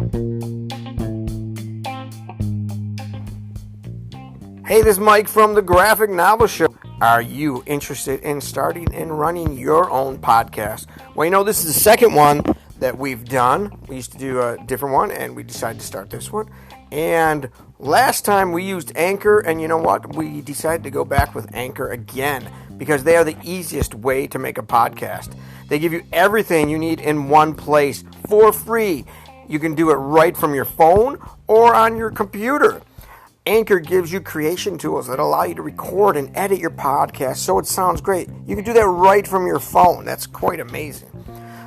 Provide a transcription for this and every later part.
Hey, this is Mike from the Graphic Novel Show. Are you interested in starting and running your own podcast? Well, you know, this is the second one that we've done. We used to do a different one, and we decided to start this one. And last time we used Anchor, and you know what? We decided to go back with Anchor again because they are the easiest way to make a podcast. They give you everything you need in one place for free. You can do it right from your phone or on your computer. Anchor gives you creation tools that allow you to record and edit your podcast so it sounds great. You can do that right from your phone. That's quite amazing.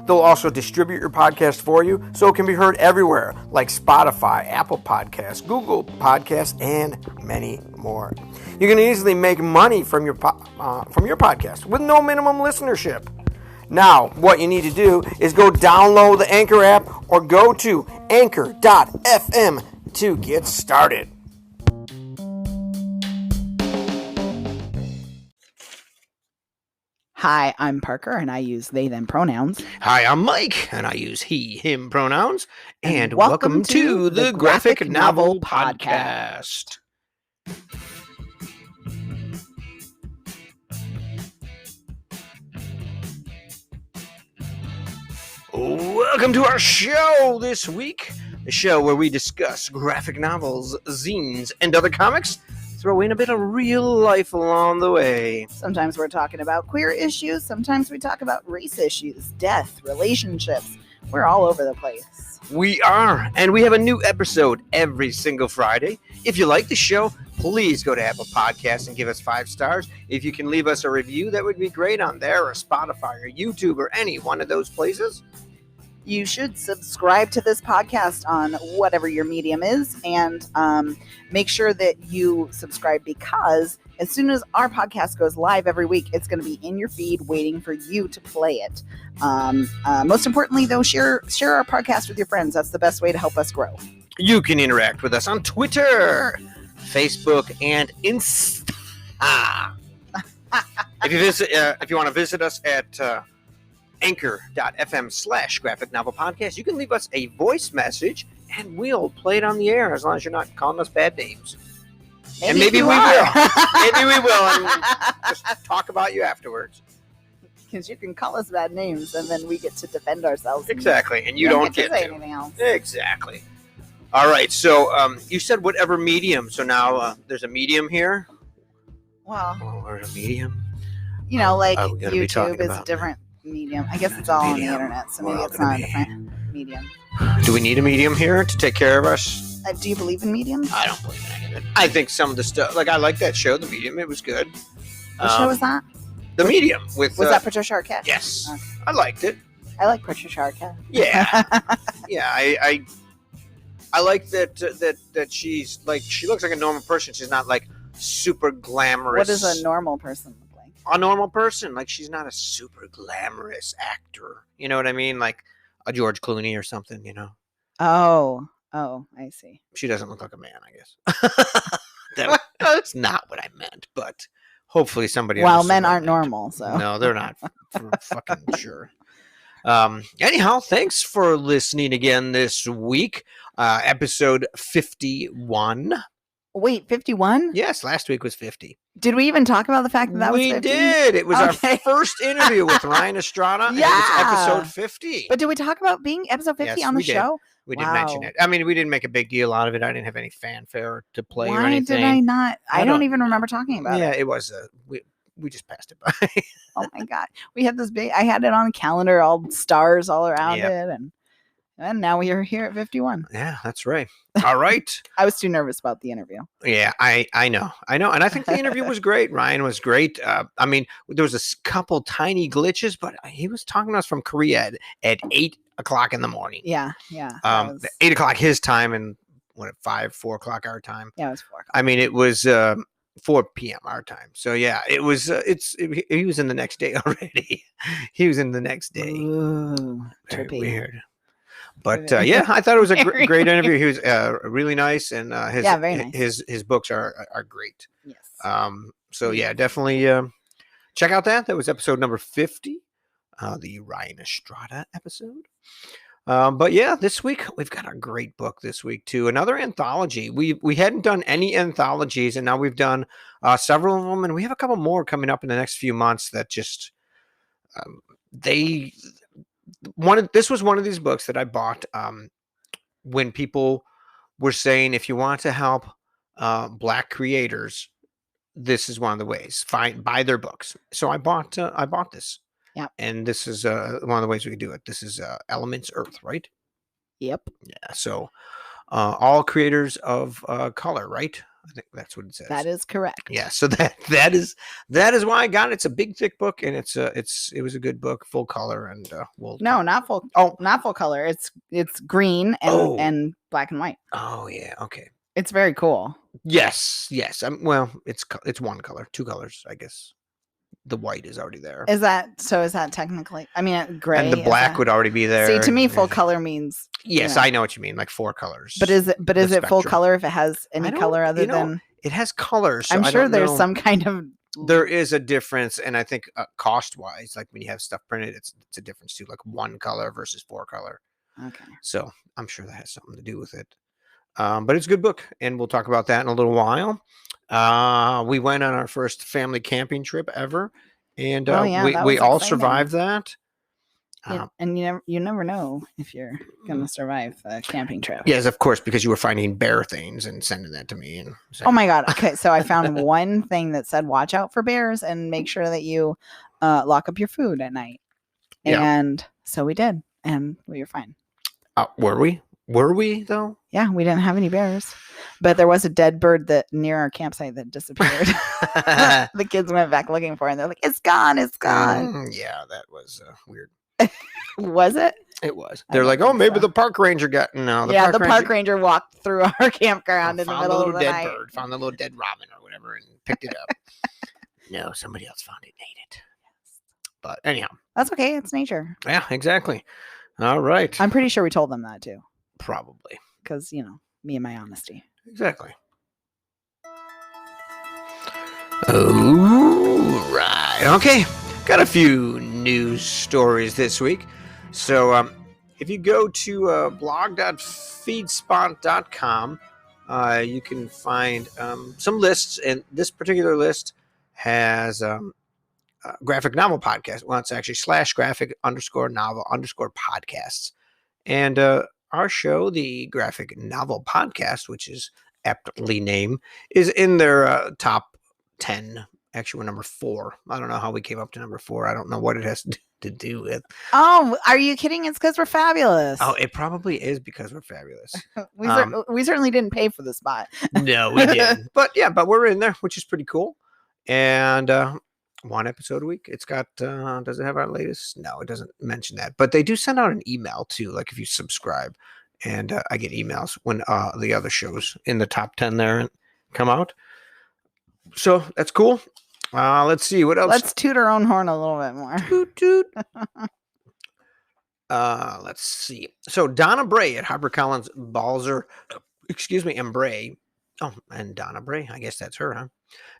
They'll also distribute your podcast for you so it can be heard everywhere, like Spotify, Apple Podcasts, Google Podcasts, and many more. You can easily make money from your podcast with no minimum listenership. Now, what you need to do is go download the Anchor app or go to anchor.fm to get started. Hi, I'm Parker, and I use they, them pronouns. Hi, I'm Mike, and I use he, him pronouns. And welcome to the Graphic Novel Podcast. Welcome to our show this week, the show where we discuss graphic novels, zines, and other comics. Throw in a bit of real life along the way. Sometimes we're talking about queer issues. Sometimes we talk about race issues, death, relationships. We're all over the place. We are, and we have a new episode every single Friday. If you like the show, please go to Apple Podcasts and give us 5 stars. If you can leave us a review, that would be great on there, or Spotify, or YouTube, or any one of those places. You should subscribe to this podcast on whatever your medium is, and make sure that you subscribe, because as soon as our podcast goes live every week, it's going to be in your feed waiting for you to play it. Most importantly, though, share our podcast with your friends. That's the best way to help us grow. You can interact with us on Twitter, Facebook, and Insta. If you want to visit us at anchor.fm/graphic novel podcast, you can leave us a voice message and we'll play it on the air, as long as you're not calling us bad names. Maybe we will. Maybe we will, and just talk about you afterwards. Because you can call us bad names, and then we get to defend ourselves. Exactly, and you don't get to say anything else. Exactly. All right, so you said whatever medium, so now there's a medium here. Well, there's a medium. You know, like YouTube is a different medium. I guess it's all on the internet, so maybe it's not a different medium. Do we need a medium here to take care of us? Do you believe in mediums? I don't believe in any of it. I think some of the stuff, like I like that show, The Medium. It was good. What show was that? The Medium with. Was that Patricia Arquette? Yes, okay. I liked it. I like Patricia Arquette. Yeah, yeah. I like that she's like, she looks like a normal person. She's not like super glamorous. What does a normal person look like? A normal person, like she's not a super glamorous actor. You know what I mean? Like a George Clooney or something. You know? Oh, I see. She doesn't look like a man, I guess. That's not what I meant, but hopefully somebody. Well, men aren't normal, so no, they're not. For fucking sure. Anyhow, thanks for listening again this week. Episode 51. Wait, 51? Yes, last week was 50. Did we even talk about the fact that was 50? We did. It was our first interview with Ryan Estrada. Yeah. And it was episode 50. But did we talk about being episode 50 Yes, on the we did. We We did mention it. I mean, we didn't make a big deal out of it. I didn't have any fanfare to play or anything. Why did I not? I don't even remember talking about it. Yeah, it was. We just passed it by. Oh my God. We had this big, I had it on the calendar, all stars all around it. And now we are here at 51. Yeah, that's right. All right. I was too nervous about the interview. Yeah, I know. And I think the interview was great. Ryan was great. I mean, there was a couple tiny glitches, but he was talking to us from Korea at 8 o'clock in the morning. Yeah. 8 o'clock his time, and 4 o'clock our time. Yeah, it was 4 o'clock. I mean, it was 4 p.m. our time. So yeah, it was. He was in the next day already. He was in the next day. Ooh, very trippy. Weird. But yeah, I thought it was a great interview. He was really nice, and very nice. His books are great. Yes. So yeah, definitely check out that. That was episode number 50, the Ryan Estrada episode. But yeah, this week we've got a great book this week too. Another anthology. We hadn't done any anthologies, and now we've done several of them, and we have a couple more coming up in the next few months that just they this was one of these books that I bought when people were saying if you want to help Black creators, this is one of the ways. Buy their books. So I bought this. Yep. And this is one of the ways we could do it. This is Elements Earth, right? Yep. Yeah. So all creators of color, right? I think that's what it says. That is correct. Yeah. So that is why I got it. It's a big, thick book, and it was a good book, full color, and not full. Oh, not full color. It's green and black and white. Oh yeah. Okay. It's very cool. Yes. Well, it's one color, two colors, I guess. The white is already there. Is that technically? I mean, gray and the black would already be there. See, to me, full color means. Yes, I know what you mean, like 4 colors. But is it full color if it has any color other than? It has colors. So I'm sure there's some kind of. There is a difference, and I think cost wise, like when you have stuff printed, it's a difference too, like 1 color versus 4 color. Okay. So I'm sure that has something to do with it. But it's a good book, and we'll talk about that in a little while. We went on our first family camping trip ever, and we all survived that. And you never know if you're gonna survive the camping trip. Yes, of course, because you were finding bear things and sending that to me. And oh my god! Okay, so I found one thing that said "Watch out for bears" and make sure that you lock up your food at night. And so we did, and we were fine. Were we? Were we though? Yeah, we didn't have any bears, but there was a dead bird near our campsite that disappeared. The kids went back looking for it, and they're like, "It's gone! It's gone!" Yeah, that was weird. Was it? It was. They're like, "Oh, maybe the park ranger got no." The park ranger walked through our campground in the middle of the night. Bird, found the little dead robin or whatever, and picked it up. No, somebody else found it and ate it. But anyhow, that's okay. It's nature. Yeah, exactly. All right. I'm pretty sure we told them that too. Probably. Because, me and my honesty. Exactly. All right. Okay. Got a few news stories this week. So if you go to blog.feedspot.com, you can find some lists. And this particular list has graphic novel podcast. Well, it's actually /graphic_novel_podcasts. And our show, the Graphic Novel Podcast, which is aptly named, is in their top 10. Actually, we're number 4. I don't know how we came up to number 4. I don't know what it has to do with. Oh, are you kidding? It's because we're fabulous. Oh, it probably is because we're fabulous. We certainly didn't pay for the spot. No, we didn't. But we're in there, which is pretty cool. And 1 episode a week. It's got, does it have our latest? No, it doesn't mention that. But they do send out an email too, like if you subscribe. And I get emails when the other shows in the top 10 there come out. So that's cool. Let's see. What else? Let's toot our own horn a little bit more. Toot, toot. Let's see. So Donna Bray at HarperCollins Balzer, and Bray. Oh, and Donna Bray, I guess that's her, huh?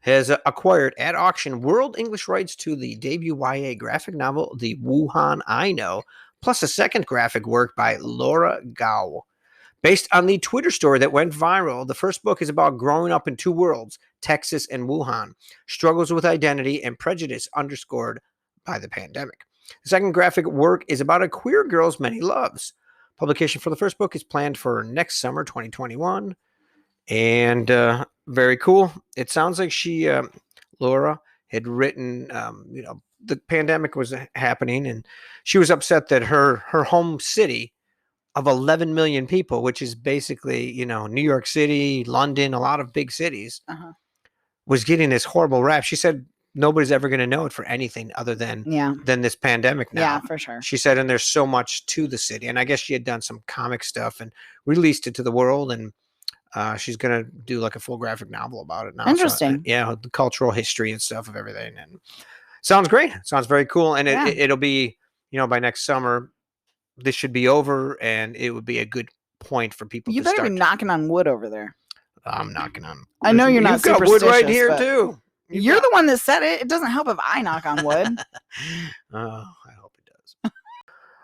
Has acquired at auction world English rights to the debut YA graphic novel, The Wuhan I Know, plus a second graphic work by Laura Gao. Based on the Twitter story that went viral, the first book is about growing up in 2 worlds, Texas and Wuhan, struggles with identity and prejudice underscored by the pandemic. The second graphic work is about a queer girl's many loves. Publication for the first book is planned for next summer, 2021. And very cool. It sounds like she, Laura, had written, the pandemic was happening, and she was upset that her home city of 11 million people, which is basically, New York City, London, a lot of big cities, was getting this horrible rap. She said nobody's ever going to know it for anything other than this pandemic now. Yeah, for sure. She said, and there's so much to the city. And I guess she had done some comic stuff and released it to the world, and she's going to do like a full graphic novel about it now. Interesting. So, the cultural history and stuff of everything. And sounds great. Sounds very cool. And it'll be, by next summer, this should be over, and it would be a good point for people to start. You better be knocking on wood over there. I'm knocking on wood. I know you're not superstitious. You've got wood right here, too. You're the one that said it. It doesn't help if I knock on wood. Oh, I hope it does.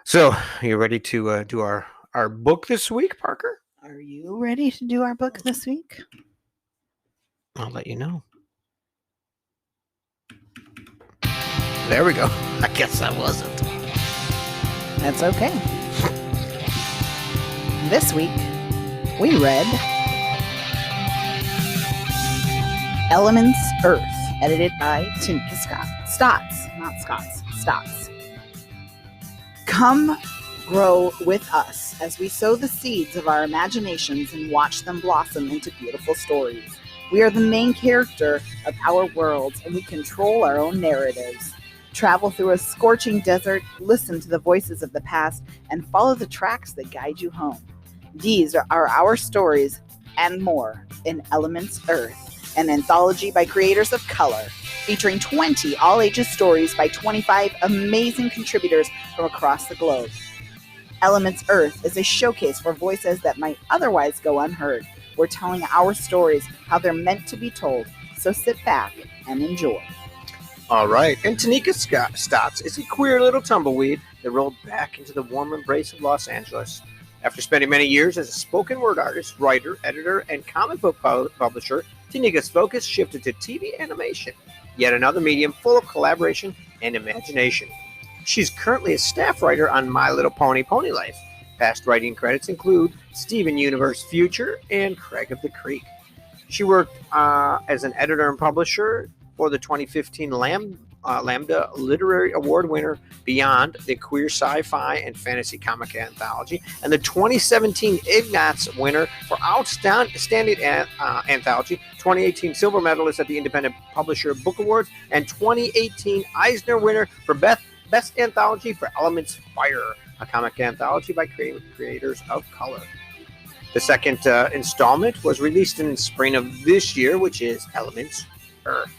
So, are you ready to do our book this week, Parker? Are you ready to do our book this week? I'll let you know. There we go. I guess I wasn't. That's okay. This week, we read Elements Earth, edited by Tanika Stotts. Come grow with us as we sow the seeds of our imaginations and watch them blossom into beautiful stories. We are the main character of our worlds, and we control our own narratives. Travel through a scorching desert, listen to the voices of the past, and follow the tracks that guide you home. These are our stories and more in Elements Earth, an anthology by creators of color, featuring 20 all-ages stories by 25 amazing contributors from across the globe. Elements Earth is a showcase for voices that might otherwise go unheard. We're telling our stories how they're meant to be told, so sit back and enjoy. All right, and Tanika Stotts is a queer little tumbleweed that rolled back into the warm embrace of Los Angeles. After spending many years as a spoken word artist, writer, editor, and comic book publisher, Tanika's focus shifted to TV animation, yet another medium full of collaboration and imagination. She's currently a staff writer on My Little Pony Pony Life. Past writing credits include Steven Universe Future and Craig of the Creek. She worked as an editor and publisher for the 2015 Lambda Literary Award winner Beyond, the queer sci-fi and fantasy comic anthology, and the 2017 Ignatz winner for Outstanding Anthology, 2018 silver medalist at the Independent Publisher Book Awards, and 2018 Eisner winner for Best Anthology for Elements Fire, a comic anthology by creators of color. The second installment was released in spring of this year, which is Elements Earth.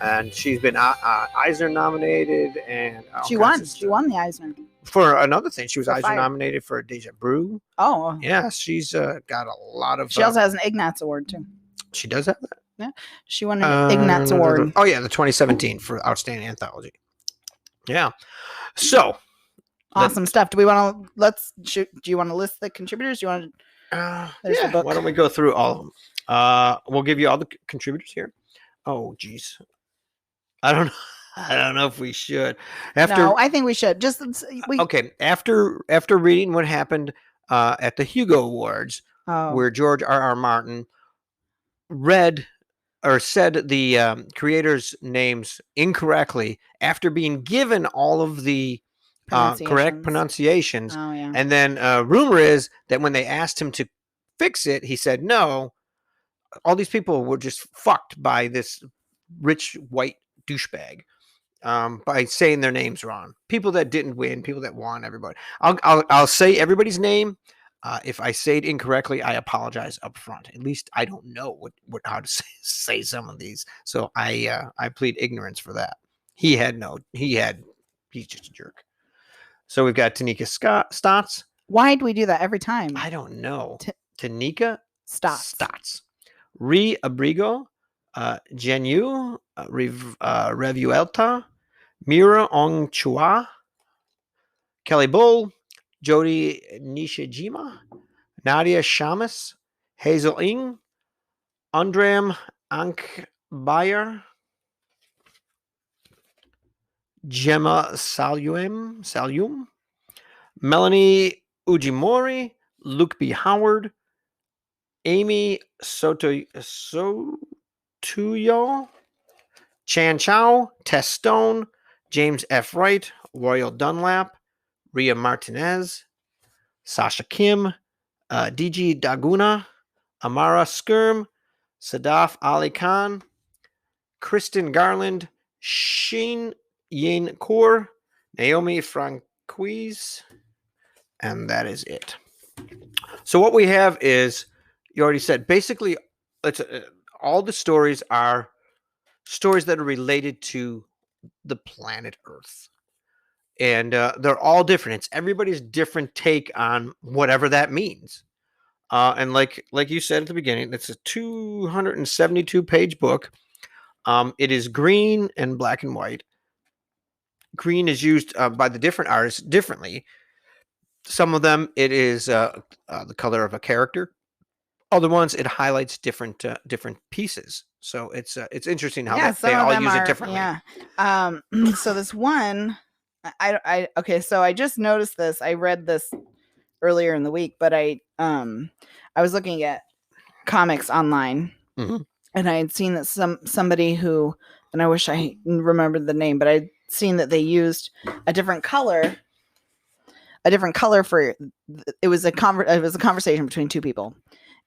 And she's been Eisner nominated, and She won the Eisner. For another thing, she was For Eisner Fire. nominated for Deja Brew. Oh. Yeah, she's got a lot of... She also has an Ignatz Award, too. She does have that? Yeah. She won an Ignatz Award. Oh, yeah, the 2017 for Outstanding Anthology. Yeah. So... Awesome stuff. Do we want to... Do you want to list the contributors? Do you want to... the book. Why don't we go through all of them? We'll give you all the contributors here. Oh, geez. I don't know if we should. No, I think we should. Okay. After reading what happened at the Hugo Awards, where George R.R. Martin read or said the creators' names incorrectly after being given all of the correct pronunciations, and then rumor is that when they asked him to fix it, he said no. All these people were just fucked by this rich white douchebag by saying their names wrong. People that didn't win, people that won, everybody. I'll say everybody's name. If I say it incorrectly, I apologize up front. At least I don't know how to say some of these, so I plead ignorance for that. He's just a jerk. So we've got Tanika Stotts. Why do we do that every time? I don't know. Tanika Stotts. Ri Abrigo, Genyu Revuelta, Mira Ong Chua, Kelly Bull, Jody Nishijima, Nadia Shamus, Hazel Ng, Andram Ankbayer, Gemma Salyum, Melanie Ujimori, Luke B. Howard, Amy Sotuyo, Chan Chow, Tess Stone, James F. Wright, Royal Dunlap, Ria Martinez, Sasha Kim, DG Daguna, Amara Skirm, Sadaf Ali Khan, Kristen Garland, Sheen Yin Kaur, Naomi Franquise, and that is it. So what we have is, you already said, basically, all the stories are stories that are related to the planet Earth. And they're all different. It's everybody's different take on whatever that means. And like you said at the beginning, it's a 272-page book. It is green and black and white. green is used by the different artists differently. Some of them, it is the color of a character. Other ones, it highlights different pieces. So it's interesting how some they of all them use are, it differently. Yeah. So this one, okay. So I just noticed this. I read this earlier in the week, but I was looking at comics online, Mm-hmm. and I had seen that somebody who, and I wish I remembered the name, but I'd seen that they used a different color for it was a conversation between two people,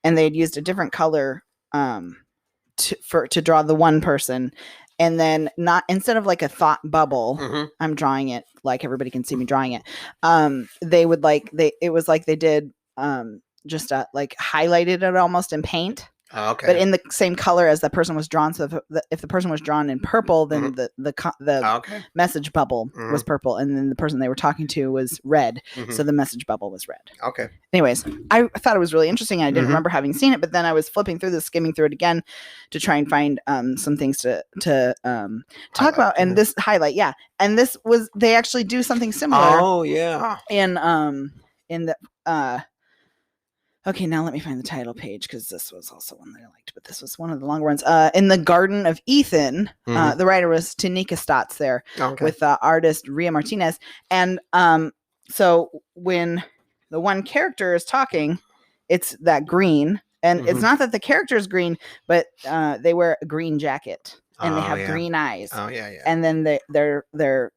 and they had used a different color to draw the one person, and then not, instead of like a thought bubble, Mm-hmm. I'm drawing it like everybody can see me drawing it. They would it was like they did just like highlighted it almost in paint. Oh, okay. But in the same color as the person was drawn. So if the person was drawn in purple, then Mm-hmm. the message bubble Mm-hmm. was purple, and then the person they were talking to was red. Mm-hmm. So the message bubble was red. Okay. Anyways, I thought it was really interesting. I didn't Mm-hmm. remember having seen it, but then I was flipping through this, skimming through it again to try and find some things to talk about. And this highlight, yeah. And this was, they actually do something similar. Oh yeah. In the okay, now let me find the title page, because this was also one that I liked, but this was one of the longer ones. In the Garden of Ethan, Mm-hmm. the writer was Tanika Stotts there, Okay. with artist Ria Martinez. And so when the one character is talking, it's that green. And Mm-hmm. it's not that the character is green, but they wear a green jacket, and they have yeah. green eyes. Oh yeah, yeah. And then their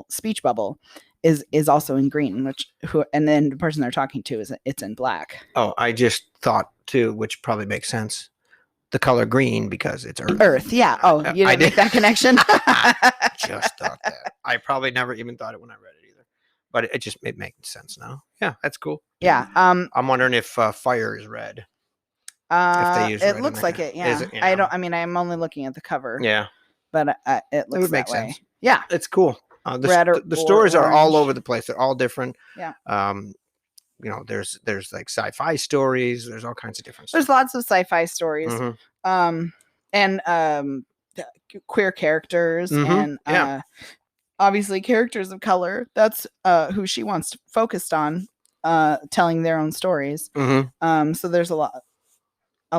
speech bubble is also in green, and then the person they're talking to it's in black. Oh, I just thought too, which probably makes sense. The color green because it's Earth. Earth, yeah. Oh, you didn't make that connection? Just thought that. I probably never even thought it when I read it either, but it makes sense now. Yeah, that's cool. Yeah. I'm wondering if fire is red. If they use it red looks like it. Yeah. Is it, you know? I'm only looking at the cover. Yeah. But it looks would make that way. sense. Yeah. It's cool. The stories are all over the place. They're all different. Yeah. There's like sci-fi stories. There's all kinds of different There's stuff. lots of sci-fi stories. Mm-hmm. And queer characters, Mm-hmm. and obviously characters of color. That's who she wants focused on, telling their own stories. Mm-hmm. So there's a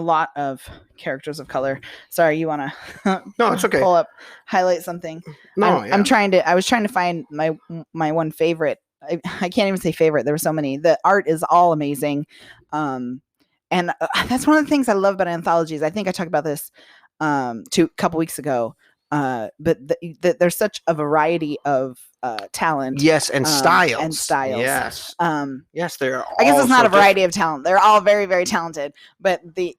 lot of characters of color. Sorry, you want to No, it's okay. Highlight something. No, I was trying to find my one favorite. I can't even say favorite. There were so many. The art is all amazing. And that's one of the things I love about anthologies. I think I talked about this a couple weeks ago. But there's such a variety of talent. Yes, and styles. Yes. Yes, they're all, I guess it's not a variety different. of talent. They're all very, very talented, but the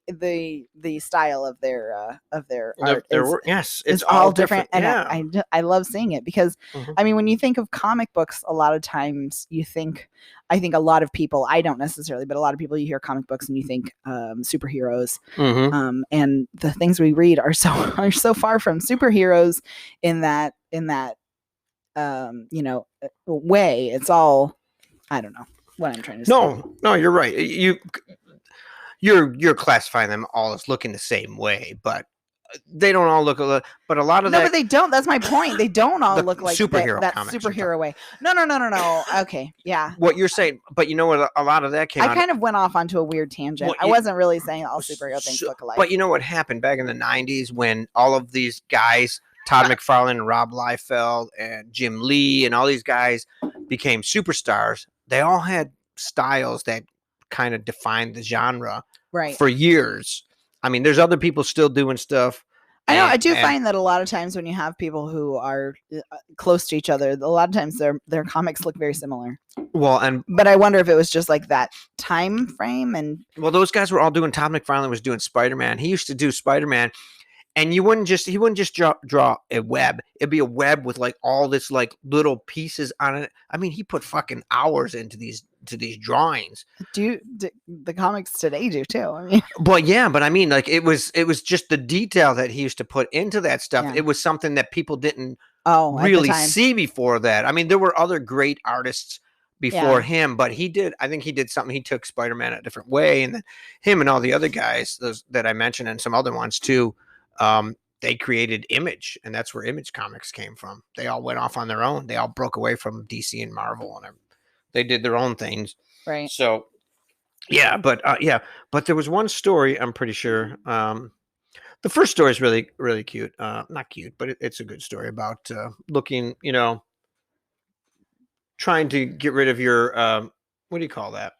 style of their art it's all different. And yeah. I love seeing it, because Mm-hmm. I mean, when you think of comic books, a lot of times I think a lot of people, I don't necessarily, but a lot of people, you hear comic books and you think superheroes. Mm-hmm. And the things we read are so far from superheroes in that way. It's all, I don't know what I'm trying to say. No, you're right. You're classifying them all as looking the same way, but they don't all look alike. But a lot of but they don't. That's my point. They don't all look like superhero that comics superhero way. No. Okay, yeah. What you're saying, but you know what? A lot of that came. I kind of went off onto a weird tangent. I wasn't really saying all superhero things look alike. But you know what happened back in the '90s when all of these guys, Todd McFarlane and Rob Liefeld and Jim Lee and all these guys became superstars. They all had styles that kind of defined the genre for years. I mean, there's other people still doing stuff. I know. I do find that a lot of times when you have people who are close to each other, a lot of times their comics look very similar. Well, but I wonder if it was just like that time frame. And those guys were all doing. Todd McFarlane was doing Spider-Man. He used to do Spider-Man. And he wouldn't just draw a web. It'd be a web with like all this like little pieces on it. I mean, he put fucking hours into these drawings. Do the comics today do too? I mean, but I mean, like it was just the detail that he used to put into that stuff. Yeah. It was something that people didn't really see before that. I mean, there were other great artists before him, but I think he did something. He took Spider-Man a different way, and then him and all the other guys, those that I mentioned, and some other ones too. they created Image, and that's where Image Comics came from. They all went off on their own. They all broke away from DC and Marvel, and they did their own things. Right. So, but there was one story, I'm pretty sure. The first story is really, really cute. Not cute, but it's a good story about looking, trying to get rid of your, what do you call that?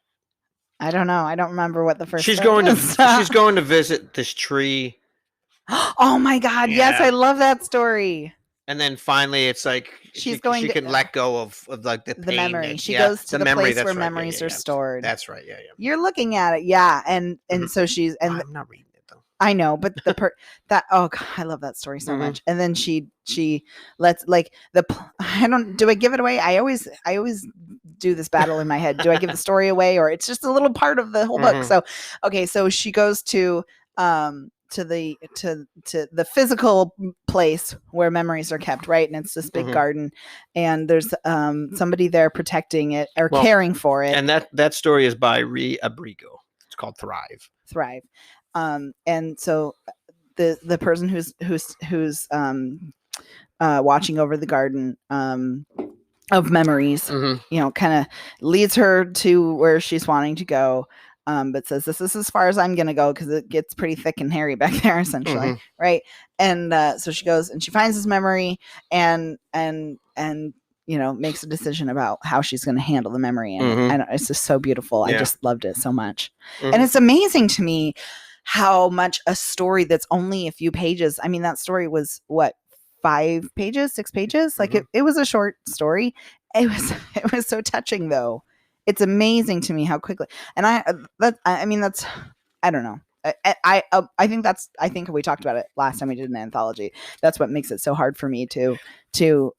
I don't know. I don't remember what the first. She's going to visit this tree. Oh my God! Yeah. Yes, I love that story. And then finally, it's like she can let go of like the pain memory. She goes to the memory, place where memories are stored. That's right. Yeah. You're looking at it, yeah, and so she's and I'm not reading it though. I know, but oh God, I love that story so much. And then she lets do I give it away? I always do this battle in my head. Do I give the story away, or it's just a little part of the whole book? So okay, so she goes to the physical place where memories are kept, right? And it's this big garden, and there's somebody there protecting it or caring for it. And that story is by Rhea Abrigo. It's called Thrive. And so the person who's watching over the garden of memories, kind of leads her to where she's wanting to go. But says this is as far as I'm gonna go because it gets pretty thick and hairy back there, essentially, right? And so she goes and she finds his memory and makes a decision about how she's going to handle the memory, and it's just so beautiful. I just loved it so much, and it's amazing to me how much a story that's only a few pages. I mean, that story was what, 5 pages, 6 pages? Like it was a short story. It was so touching though. It's amazing to me how quickly, and I don't know. I think we talked about it last time we did an anthology. That's what makes it so hard for me to 10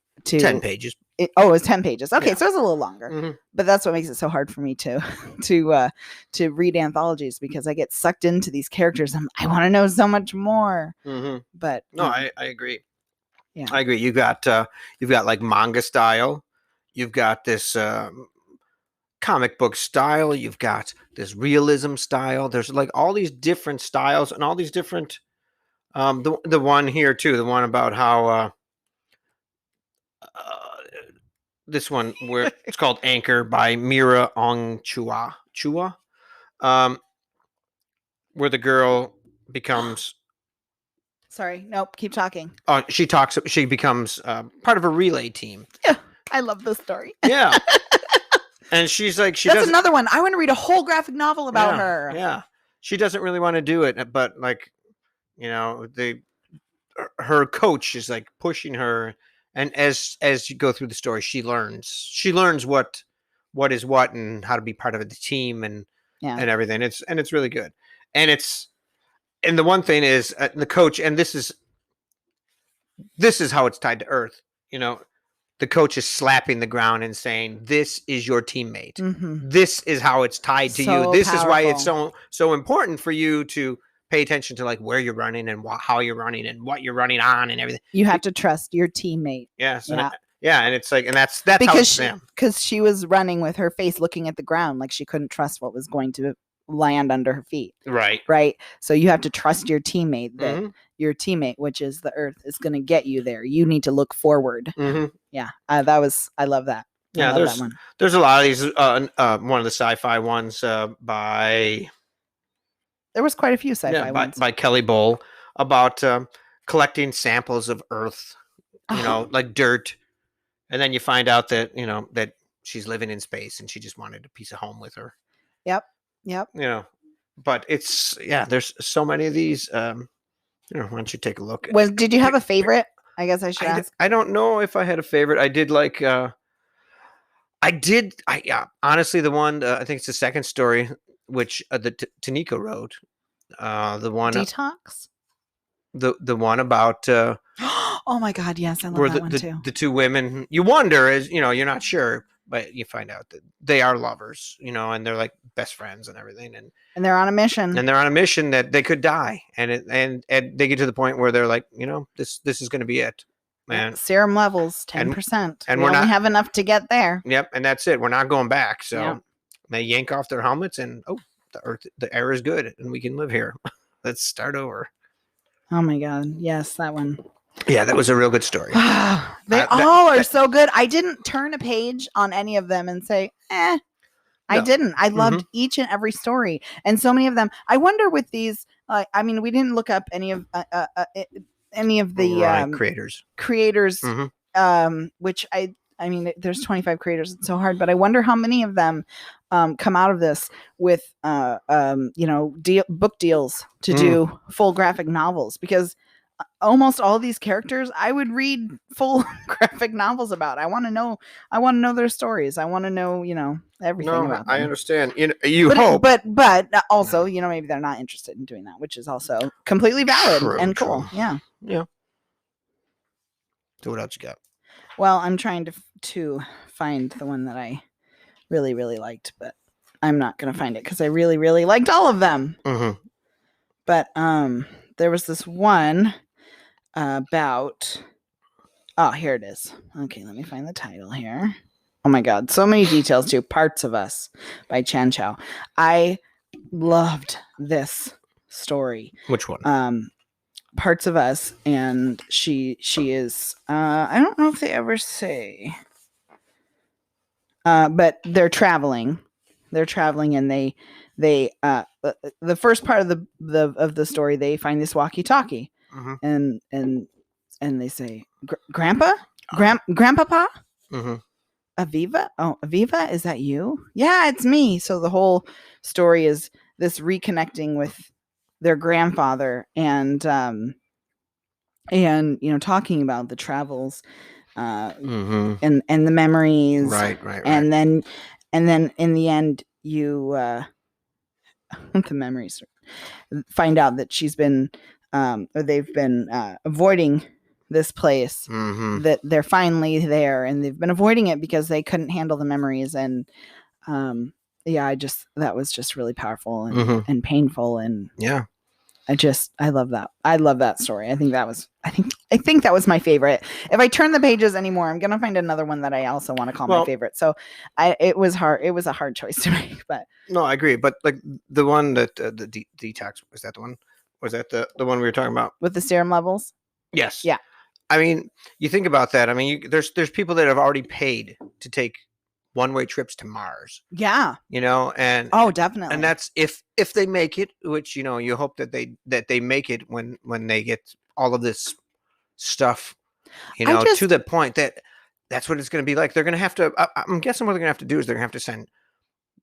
pages. It was 10 pages. Okay, so it's a little longer, but that's what makes it so hard for me to read anthologies, because I get sucked into these characters and I want to know so much more. But no, I agree. Yeah, I agree. You've got like manga style. You've got this comic book style. You've got this realism style. There's like all these different styles and all these different. The one here too. The one about how. This one where it's called Anchor by Mira Ong Chua, where the girl becomes. Sorry, nope. Keep talking. She becomes part of a relay team. Yeah, I love this story. Yeah, and she's like, that's another one. I want to read a whole graphic novel about her. Yeah, she doesn't really want to do it, but like, her coach is like pushing her. And as you go through the story, she learns what is what and how to be part of the team and everything. It's really good. And the one thing is the coach, and this is how it's tied to Earth. The coach is slapping the ground and saying, "This is your teammate. This is how it's tied to you. This is why it's so important for you to pay attention to like where you're running and how you're running and what you're running on and everything. You have to trust your teammate." Yes. And it's like, and that's because she was running with her face looking at the ground, like she couldn't trust what was going to land under her feet. Right. So you have to trust your teammate that your teammate, which is the Earth, is going to get you there. You need to look forward. Yeah. I love that. Yeah. There's a lot of these. One of the sci-fi ones by. There was quite a few sci-fi ones. By Kelly Bowl about collecting samples of Earth, like dirt. And then you find out that, that she's living in space and she just wanted a piece of home with her. Yep. But there's so many of these. Why don't you take a look? Did you have a favorite? I guess I should ask. I don't know if I had a favorite. I did like, honestly, the one, I think it's the second story, which the Taniko wrote, the one Detox, the one about oh my God, yes, I love that one too. The two women, you wonder, you're not sure, but you find out that they are lovers, and they're like best friends and everything, and they're on a mission, that they could die, and they get to the point where they're like, this is going to be it. Man. Serum levels 10%, and we only have enough to get there. Yep, and that's it. We're not going back. So they yank off their helmets, and the air is good, and we can live here. Let's start over. Oh my God. Yes, that one. Yeah, that was a real good story. They all are so good. I didn't turn a page on any of them and say, I No. didn't. I loved each and every story. And so many of them. I wonder with these, I mean, we didn't look up any of the creators, which I mean, there's 25 creators. It's so hard, but I wonder how many of them come out of this with, book deals to do full graphic novels, because almost all these characters I would read full graphic novels about. I want to know their stories. I want to know, everything about them. I understand. Hope. But also, maybe they're not interested in doing that, which is also completely valid and cool. Yeah. Yeah. So what else you got? Well, I'm trying to find the one that I really, really liked, but I'm not going to find it because I really, really liked all of them. But there was this one about... Oh, here it is. Okay, let me find the title here. Oh my God, so many details too. Parts of Us by Chan Chow. I loved this story. Which one? Parts of Us, and she is I don't know if they ever say, but they're traveling and they the first part of the story, they find this walkie-talkie, and they say, Grandpa, Grandpapa, Aviva. Oh, Aviva, is that you? Yeah, it's me. So the whole story is this reconnecting with their grandfather and talking about the travels, and the memories, right. And then in the end, you the memories, find out that she's been or they've been avoiding this place, that they're finally there, and they've been avoiding it because they couldn't handle the memories. And that was just really powerful and painful. And yeah, I love that. I love that story. I think that was my favorite. If I turn the pages anymore, I'm gonna find another one that I also want to call my favorite. So it was hard. It was a hard choice to make, but no, I agree. But like the one that the detox, was that the one? Was that the one we were talking about with the serum levels? Yes. Yeah. I mean, you think about that. I mean, there's people that have already paid to take one-way trips to Mars. Yeah. And oh, definitely. And that's if they make it, which you hope that they make it when they get all of this stuff, to the point that's what it's going to be like. They're going to have to. I'm guessing what they're going to have to do is they're going to have to send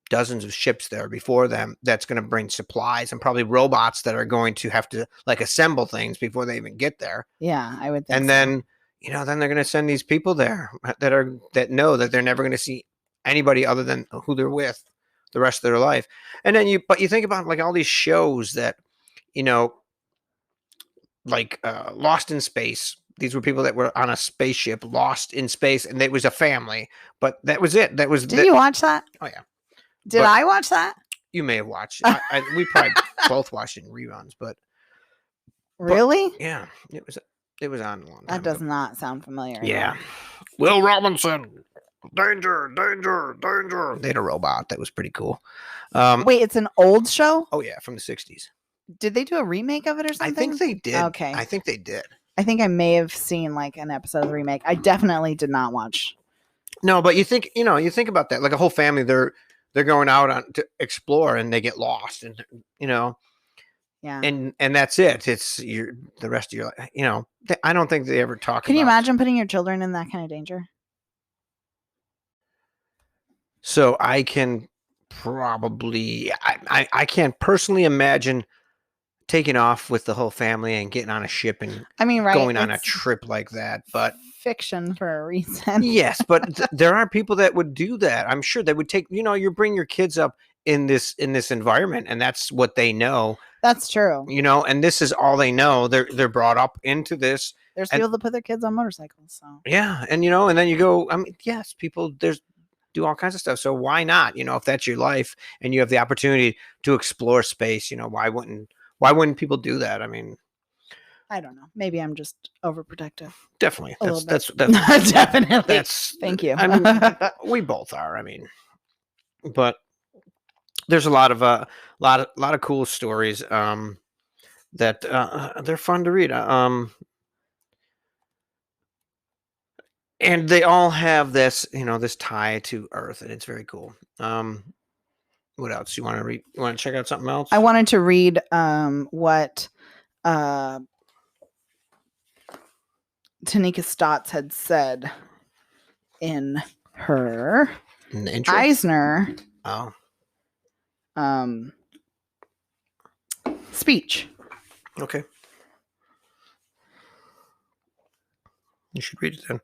dozens of ships there before them. That's going to bring supplies and probably robots that are going to have to assemble things before they even get there. Yeah, I would think. And then, then they're going to send these people there that know that they're never going to see anybody other than who they're with the rest of their life. And then you think about all these shows that, Lost in Space. These were people that were on a spaceship, lost in space, and it was a family. But that was it. Did you watch that? Oh yeah. Did I watch that? You may have watched. We probably both watched it in reruns, but really, yeah, it was on a long time. That does not sound familiar. Yeah, Will Robinson, danger. They had a robot that was pretty cool. Wait, it's an old show? Oh yeah, from the 60s. Did they do a remake of it or something? I think they did. Okay, I think they did. I think I may have seen an episode of the remake. I definitely did not watch. No, but you think about that, a whole family. They're going out to explore and they get lost, and yeah, and that's it. It's the rest of your life. I don't think they ever talk. Can you imagine putting your children in that kind of danger? So I can probably I can't personally imagine taking off with the whole family and getting on a ship and going on a trip like that, but fiction for a reason. Yes, but there are people that would do that. I'm sure they would take, you bring your kids up in this environment, and that's what they know. That's true. And this is all they know. They're brought up into this. There's people that put their kids on motorcycles. So yeah, and and then you go. Yes, people do all kinds of stuff. So why not? If that's your life and you have the opportunity to explore space, why wouldn't people do that? I don't know. Maybe I'm just overprotective. Definitely. That's definitely. Thank you. We both are. But there's a lot of cool stories. that they're fun to read. And they all have this, this tie to Earth, and it's very cool. What else you want to read? You want to check out something else? I wanted to read what Tanika Stotts had said in her In the intro? Eisner Oh, speech. okay. You should read it then.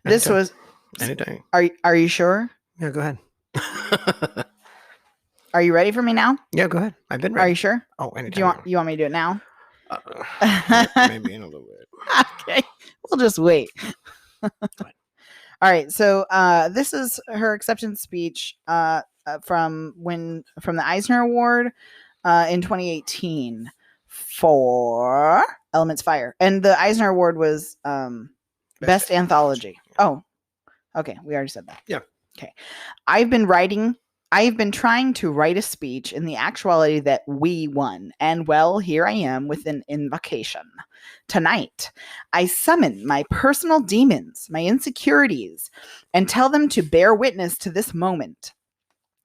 This Anytime. was. Anytime. Are you sure? Yeah, go ahead. Are you ready for me now? Yeah, go ahead. I've been ready. Are you sure? Oh, anytime. Do you want me to do it now? Maybe in a little bit. Okay, we'll just wait. All right, so this is her acceptance speech from the Eisner Award in 2018 for Elements Fire, and the Eisner Award was best anthology. Oh, okay, we already said that. Yeah. Okay, I've been trying to write a speech in the actuality that we won. And well, here I am with an invocation. Tonight, I summon my personal demons, my insecurities, and tell them to bear witness to this moment.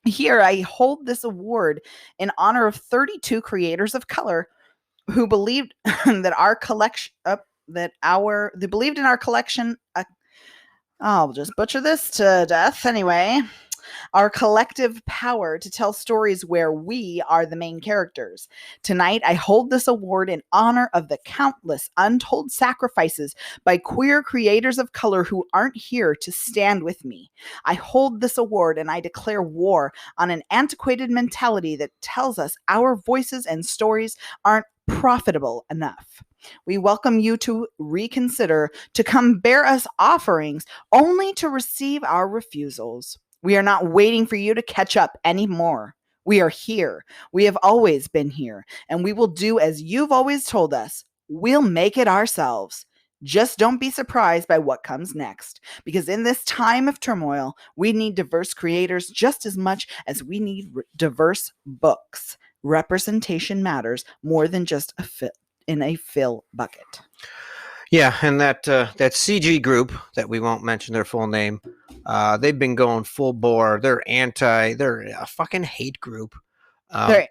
Here, I hold this award in honor of 32 creators of color who believed that our collection, they believed in our collection. I'll just butcher this to death anyway. Our collective power to tell stories where we are the main characters. Tonight, I hold this award in honor of the countless untold sacrifices by queer creators of color who aren't here to stand with me. I hold this award and I declare war on an antiquated mentality that tells us our voices and stories aren't profitable enough. We welcome you to reconsider, to come bear us offerings, only to receive our refusals. We are not waiting for you to catch up anymore. We are here. We have always been here, and we will do as you've always told us. We'll make it ourselves. Just don't be surprised by what comes next, because in this time of turmoil, we need diverse creators just as much as we need diverse books. Representation matters more than just in a fill bucket. Yeah, and that CG group that we won't mention their full name, they've been going full bore. They're a fucking hate group. They're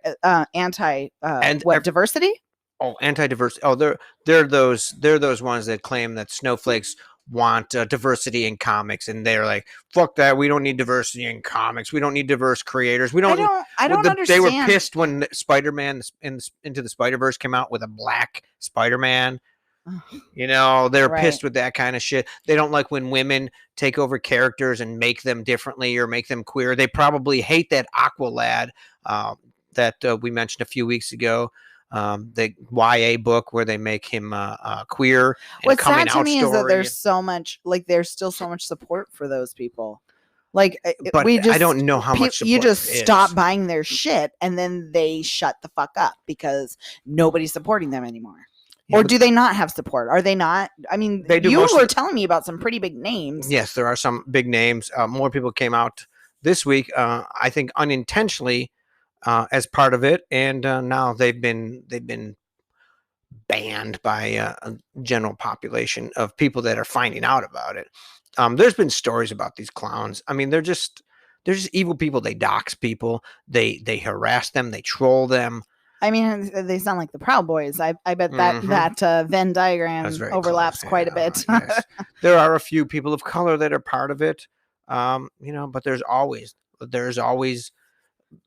anti diversity? Oh, anti-diversity. Oh, they're those ones that claim that snowflakes want diversity in comics, and they're like, fuck that. We don't need diversity in comics. We don't need diverse creators. We don't. I don't understand. They were pissed when Spider-Man Into the Spider-Verse came out with a black Spider-Man. They're pissed with that kind of shit. They don't like when women take over characters and make them differently or make them queer. They probably hate that Aqualad that we mentioned a few weeks ago. The YA book where they make him queer. What's sad to me is that there's still so much support for those people. But I don't know how much support you just stop buying their shit and then they shut the fuck up because nobody's supporting them anymore. Yeah, or do they not have support? Are they not? I mean, you were telling me about some pretty big names. Yes, there are some big names. More people came out this week, I think unintentionally, as part of it, and now they've been banned by a general population of people that are finding out about it. There's been stories about these clowns. I mean, they're just evil people. They dox people. They harass them. They troll them. I mean, they sound like the Proud Boys. I bet that Venn diagram overlaps quite a bit. Yes. There are a few people of color that are part of it, but there's always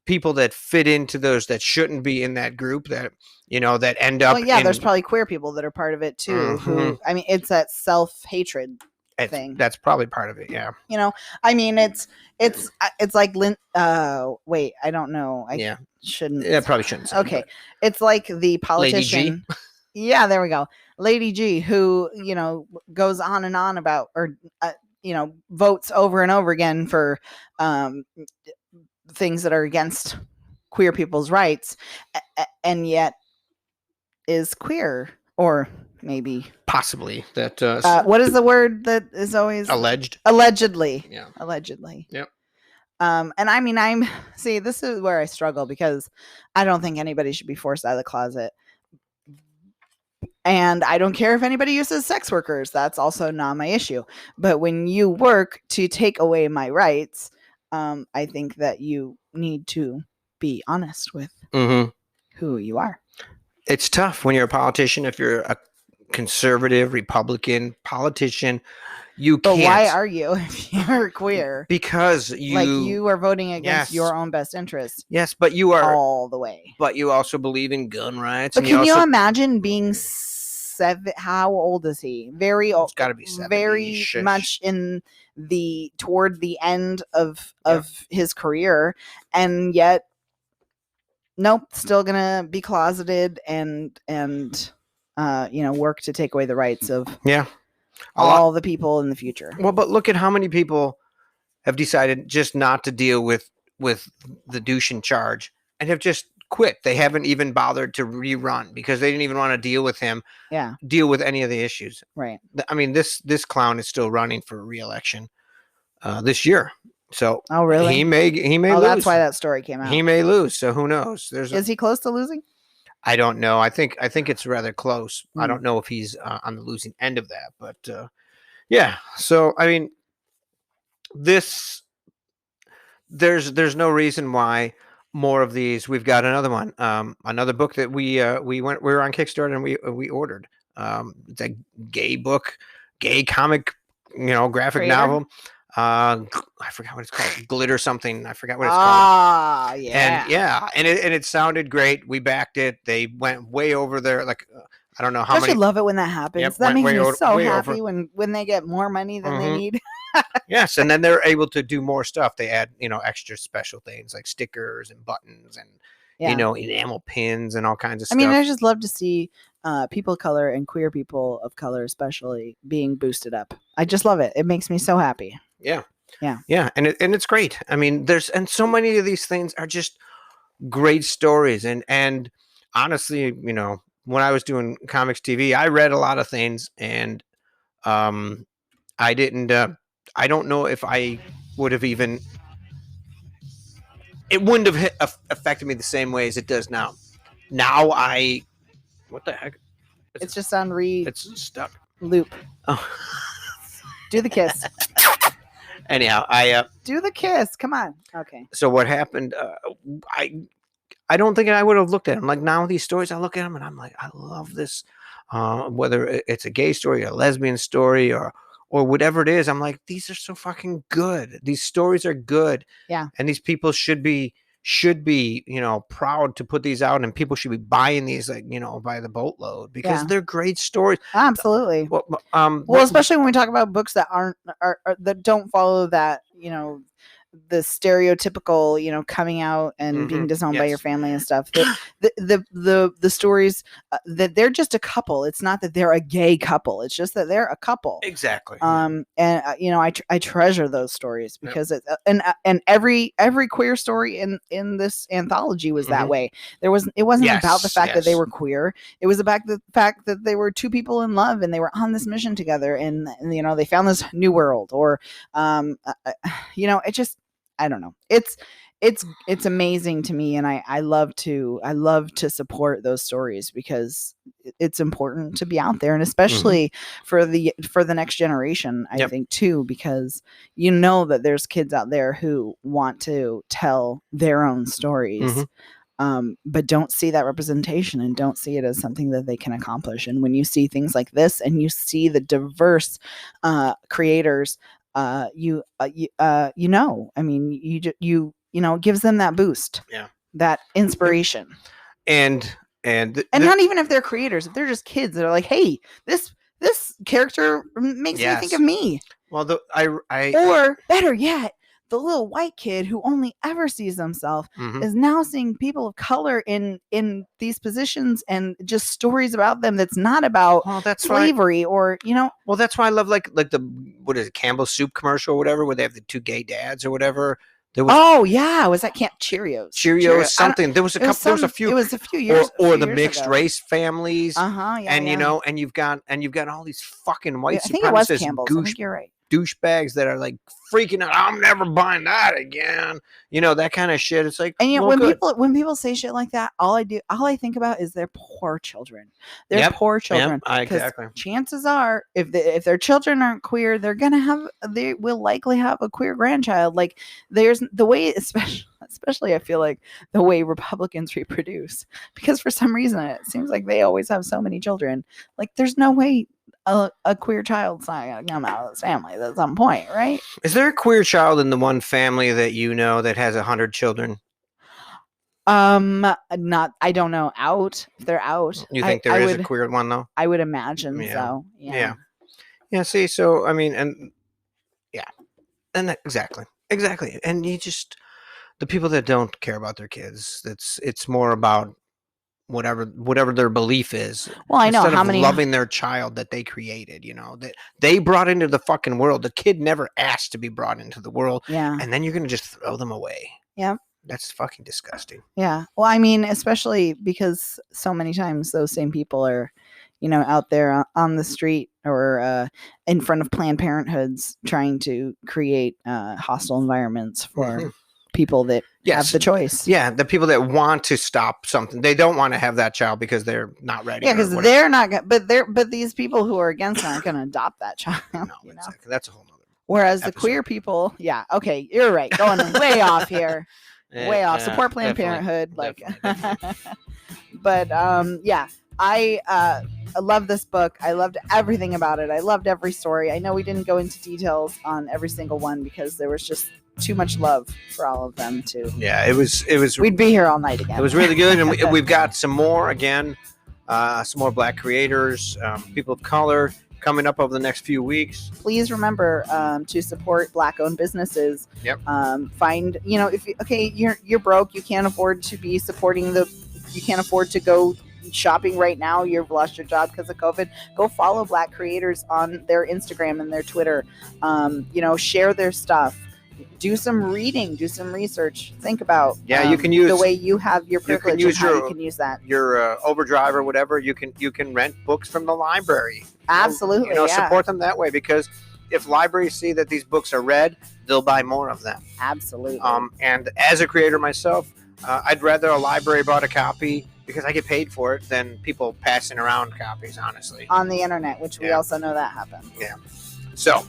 people that fit into those that shouldn't be in that group that that end up. Well, yeah, there's probably queer people that are part of it too. Who, I mean, it's that self-hatred thing. That's probably part of it. Yeah. I mean, it's like wait, I don't know. I shouldn't. Yeah, probably shouldn't say. Okay. It's like the politician. Lady G. Yeah, there we go. Lady G, who, goes on and on about, or, votes over and over again for things that are against queer people's rights, and yet is queer, or maybe possibly that. What is the word that is always allegedly? Allegedly. Yeah. Allegedly. Yep. And I mean, this is where I struggle because I don't think anybody should be forced out of the closet. And I don't care if anybody uses sex workers. That's also not my issue. But when you work to take away my rights, I think that you need to be honest with who you are. It's tough when you're a politician. If you're a conservative Republican politician, you But can't. why are you if you're queer? Because you are voting against Yes. your own best interests. Yes, but you are all the way. But you also believe in gun rights. But can you imagine being 7? How old is he? Very old. It's got to be 70. Very much in toward the end of his career, and yet, nope, still gonna be closeted and work to take away the rights of all the people in the future. Well, but look at how many people have decided just not to deal with the douche in charge and have just quit. They haven't even bothered to rerun because they didn't even want to deal with him. Yeah. Deal with any of the issues. Right. I mean, this clown is still running for re-election this year. So oh really? He may lose. That's why that story came out. He may lose. So who knows? Is he close to losing? I don't know. I think it's rather close. I don't know if he's on the losing end of that, but yeah. So I mean, there's no reason why more of these. We've got another one, another book that we were on Kickstarter and we ordered. It's a gay book, gay comic, graphic novel. I forgot what it's called. Glitter something. I forgot what it's called. Yeah. And it sounded great. We backed it. They went way over there. Like I don't know how many. I love it when that happens. Yep, that makes me so happy when they get more money than they need. Yes, and then they're able to do more stuff. They add, extra special things like stickers and buttons and enamel pins and all kinds of stuff. I mean, I just love to see people of color and queer people of color especially being boosted up. I just love it. It makes me so happy. Yeah. Yeah. And it's great. I mean, so many of these things are just great stories. And honestly, when I was doing comics TV, I read a lot of things and I didn't, I don't know if I would have even, it wouldn't have affected me the same way as it does now. Now what the heck? It's just on it's stuck. Loop. Oh. Do the kiss. Anyhow, do the kiss. Come on. Okay. So what happened? I don't think I would have looked at them. Like now these stories, I look at them and I'm like, I love this. Whether it's a gay story, a lesbian story, or whatever it is, I'm like, these are so fucking good. These stories are good. Yeah. And these people should be, proud to put these out, and people should be buying these, like, by the boatload because they're great stories. Absolutely. Well, especially when we talk about books that that don't follow that, the stereotypical, coming out and being disowned by your family and stuff. The stories that they're just a couple. It's not that they're a gay couple. It's just that they're a couple. Exactly. And I treasure those stories because and every queer story in this anthology was that way. It wasn't about the fact that they were queer. It was about the fact that they were two people in love and they were on this mission together and they found this new world or it just, I don't know. It's amazing to me, and I love to support those stories because it's important to be out there, and especially for the next generation. I think too, because that there's kids out there who want to tell their own stories, but don't see that representation and don't see it as something that they can accomplish. And when you see things like this, and you see the diverse creators. I mean, it gives them that boost, that inspiration, and not even if they're creators, if they're just kids that are like, hey, this character makes me think of me. Well, or better yet, the little white kid who only ever sees himself is now seeing people of color in these positions and just stories about them that's not about slavery or Well, that's why I love like the what is it, Campbell's soup commercial or whatever, where they have the two gay dads or whatever. There was, was that Camp Cheerios? Cheerios something. There was a couple. There was a few. It was a few years. Or the mixed race families. Yeah. And and you've got all these fucking white supremacists. I think it was Campbell's. I think you're right. douchebags that are like freaking out. I'm never buying that again. That kind of shit. It's like, and yet well, when people say shit like that, all I think about is their poor children. They're poor children. Exactly. Chances are, if their children aren't queer, they will likely have a queer grandchild. Like, there's the way, especially I feel like the way Republicans reproduce, because for some reason it seems like they always have so many children. Like, there's no way a queer child's not gonna come out of this family at some point, right? Is there a queer child in the one family that you know that has 100 children? I don't know. If they're out. You think there is a queer one though? I would imagine so. Yeah. See, so I mean, and yeah, and exactly, and you just the people that don't care about their kids. It's more about whatever their belief is. Well, I know instead how of many loving their child that they created, that they brought into the fucking world. The kid never asked to be brought into the world. Yeah. And then you're gonna just throw them away. Yeah. That's fucking disgusting. Yeah. Well, I mean, especially because so many times those same people are, out there on the street or in front of Planned Parenthoods trying to create hostile environments for people that have the choice. Yeah, the people that want to stop something. They don't want to have that child because they're not ready. Yeah, because they're not going to, but these people who are against aren't going to adopt that child. No, exactly. That's a whole nother. Whereas the queer people, yeah, okay, you're right. Going way off here. Way off. Support Planned Parenthood. Definitely. But yeah, I love this book. I loved everything about it. I loved every story. I know we didn't go into details on every single one because there was just too much love for all of them too. Yeah, it was. We'd be here all night again. It was really good, and we've got some more again. Some more Black creators, people of color coming up over the next few weeks. Please remember to support Black-owned businesses. Yep. Find, if you're broke, you can't afford to be supporting you can't afford to go shopping right now. You've lost your job because of COVID. Go follow Black creators on their Instagram and their Twitter. Share their stuff. Do some reading, do some research. Think about you can use the way you have your privilege and how you can use that. Your Overdrive or whatever. You can rent books from the library. Absolutely, support them that way, because if libraries see that these books are read, they'll buy more of them. Absolutely. And as a creator myself, I'd rather a library bought a copy because I get paid for it than people passing around copies. Honestly, on the internet, which we also know that happens. Yeah. So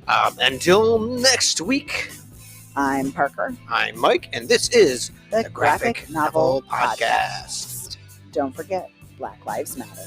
until next week. I'm Parker. I'm Mike, and this is the Graphic Novel Podcast. Don't forget, Black Lives Matter.